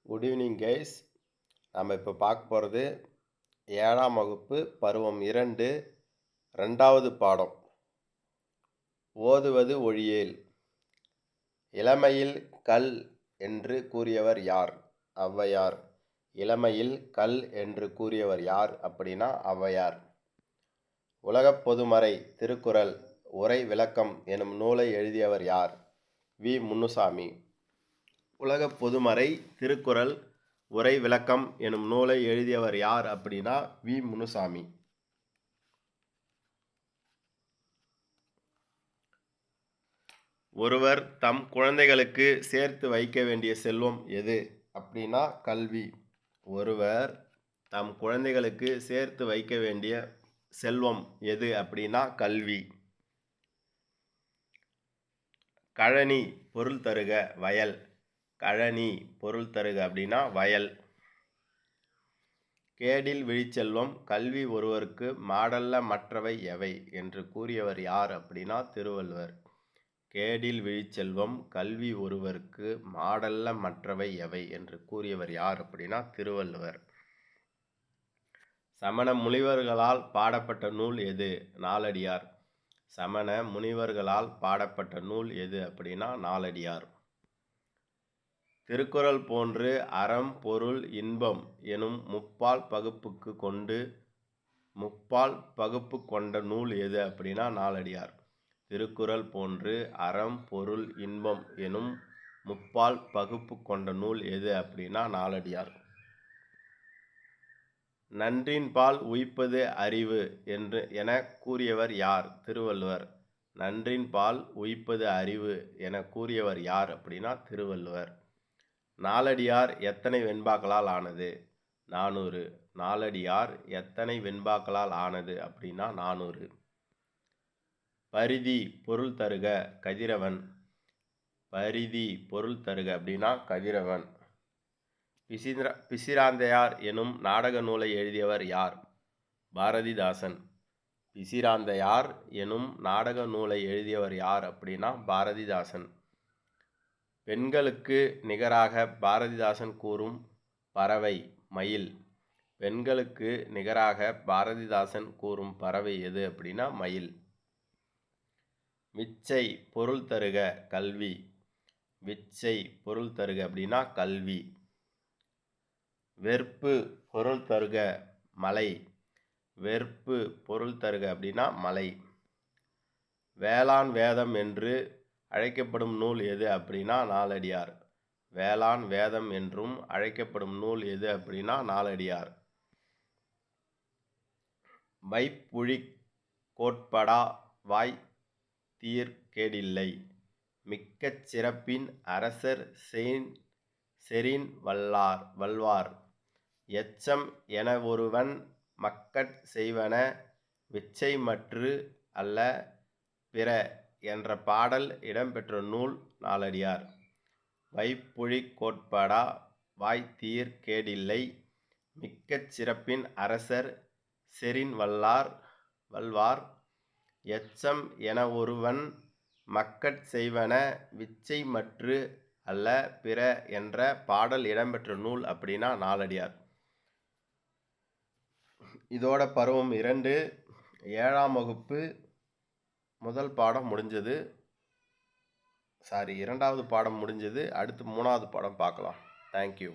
Good evening guys. நம்ம இப்போ பார்க்க போகிறது 7ஆம் வகுப்பு பருவம் 2 2வது பாடம். ஓதுவது ஒழியேல். இளமையில் கல் என்று கூறியவர் யார்? ஔவையார். இளமையில் கல் என்று கூறியவர் யார் அப்படின்னா ஔவையார். உலகப் பொதுமறை திருக்குறள் உரை விளக்கம் எனும் நூலை எழுதியவர் யார்? வி. முன்னுசாமி. உலகப் பொதுமறை திருக்குறள் உரை விளக்கம் எனும் நூலை எழுதியவர் யார் அப்படின்னா வி. முன்னுசாமி. ஒருவர் தம் குழந்தைகளுக்கு சேர்த்து வைக்க வேண்டிய செல்வம் எது அப்படின்னா கல்வி. ஒருவர் தம் குழந்தைகளுக்கு சேர்த்து வைக்க வேண்டிய செல்வம் எது அப்படின்னா கல்வி. கழனி பொருள் தருக வயல். கழனி பொருள் தருக அப்படின்னா வயல். கேடில் விழிச்செல்வம் கல்வி ஒருவருக்கு மாடல்ல மற்றவை எவை என்று கூறியவர் யார் அப்படின்னா திருவள்ளுவர். கேடில் விழிச்செல்வம் கல்வி ஒருவருக்கு மாடல்ல மற்றவை எவை என்று கூறியவர் யார் அப்படின்னா திருவள்ளுவர். சமண முனிவர்களால் பாடப்பட்ட நூல் எது? நாலடியார். சமண முனிவர்களால் பாடப்பட்ட நூல் எது அப்படின்னா நாலடியார். திருக்குறள் போன்று அறம் பொருள் இன்பம் எனும் முப்பால் பகுப்பு கொண்ட நூல் எது அப்படின்னா நாலடியார். திருக்குறள் போன்று அறம் பொருள் இன்பம் எனும் முப்பால் பகுப்பு கொண்ட நூல் எது அப்படின்னா நாலடியார். நன்றின்பால் உய்ப்பது அறிவு என கூறியவர் யார்? திருவள்ளுவர். நன்றின்பால் உய்ப்பது அறிவு என கூறியவர் யார் அப்படின்னா திருவள்ளுவர். நாலடியார் எத்தனை வெண்பாக்களால் ஆனது? 400. நாலடியார் எத்தனை வெண்பாக்களால் ஆனது அப்படின்னா 400. பரிதி பொருள் தருக கதிரவன். பரிதி பொருள் தருக அப்படின்னா கதிரவன். பிசிராந்தையார் எனும் நாடக நூலை எழுதியவர் யார்? பாரதிதாசன். பிசிராந்தையார் எனும் நாடக நூலை எழுதியவர் யார் அப்படின்னா பாரதிதாசன். பெண்களுக்கு நிகராக பாரதிதாசன் கூறும் பறவை மயில். பெண்களுக்கு நிகராக பாரதிதாசன் கூறும் பறவை எது அப்படின்னா மயில். விச்சை பொருள் தருக கல்வி. விச்சை பொருள் தருக அப்படின்னா கல்வி. வெற்பு பொருள் தருக மலை. வெற்பு பொருள் தருக அப்படின்னா மலை. வேளாண் வேதம் என்று அழைக்கப்படும் நூல் எது அப்படின்னா நாலடியார். வேளாண் வேதம் என்றும் அழைக்கப்படும் நூல் எது அப்படின்னா நாலடியார். வைப்புழி கோட்படா வாய்த்தீர் கேடில்லை. மிக்கச் சிறப்பின் அரசர் செறின் வல்வார். எச்சம் என ஒருவன் மக்கட் செய்வன விச்சைமற்று அல்ல பிற என்ற பாடல் இடம்பெற்ற நூல் நாலடியார். வைப்புழி கோட்படா வாய்த்தீர் கேடில்லை. மிக்கச் சிறப்பின் அரசர் செறின் வல்வார். எச்சம் என ஒருவன் மக்கட் செய்வன விச்சைமற்று அல்ல பிற என்ற பாடல் இடம்பெற்ற நூல் அப்படின்னா நாலடியார். இதோட பருவம் 2 7ஆம் வகுப்பு முதல் பாடம் முடிஞ்சது. 2வது பாடம் முடிஞ்சது. அடுத்து 3வது பாடம் பார்க்கலாம். தேங்க்யூ.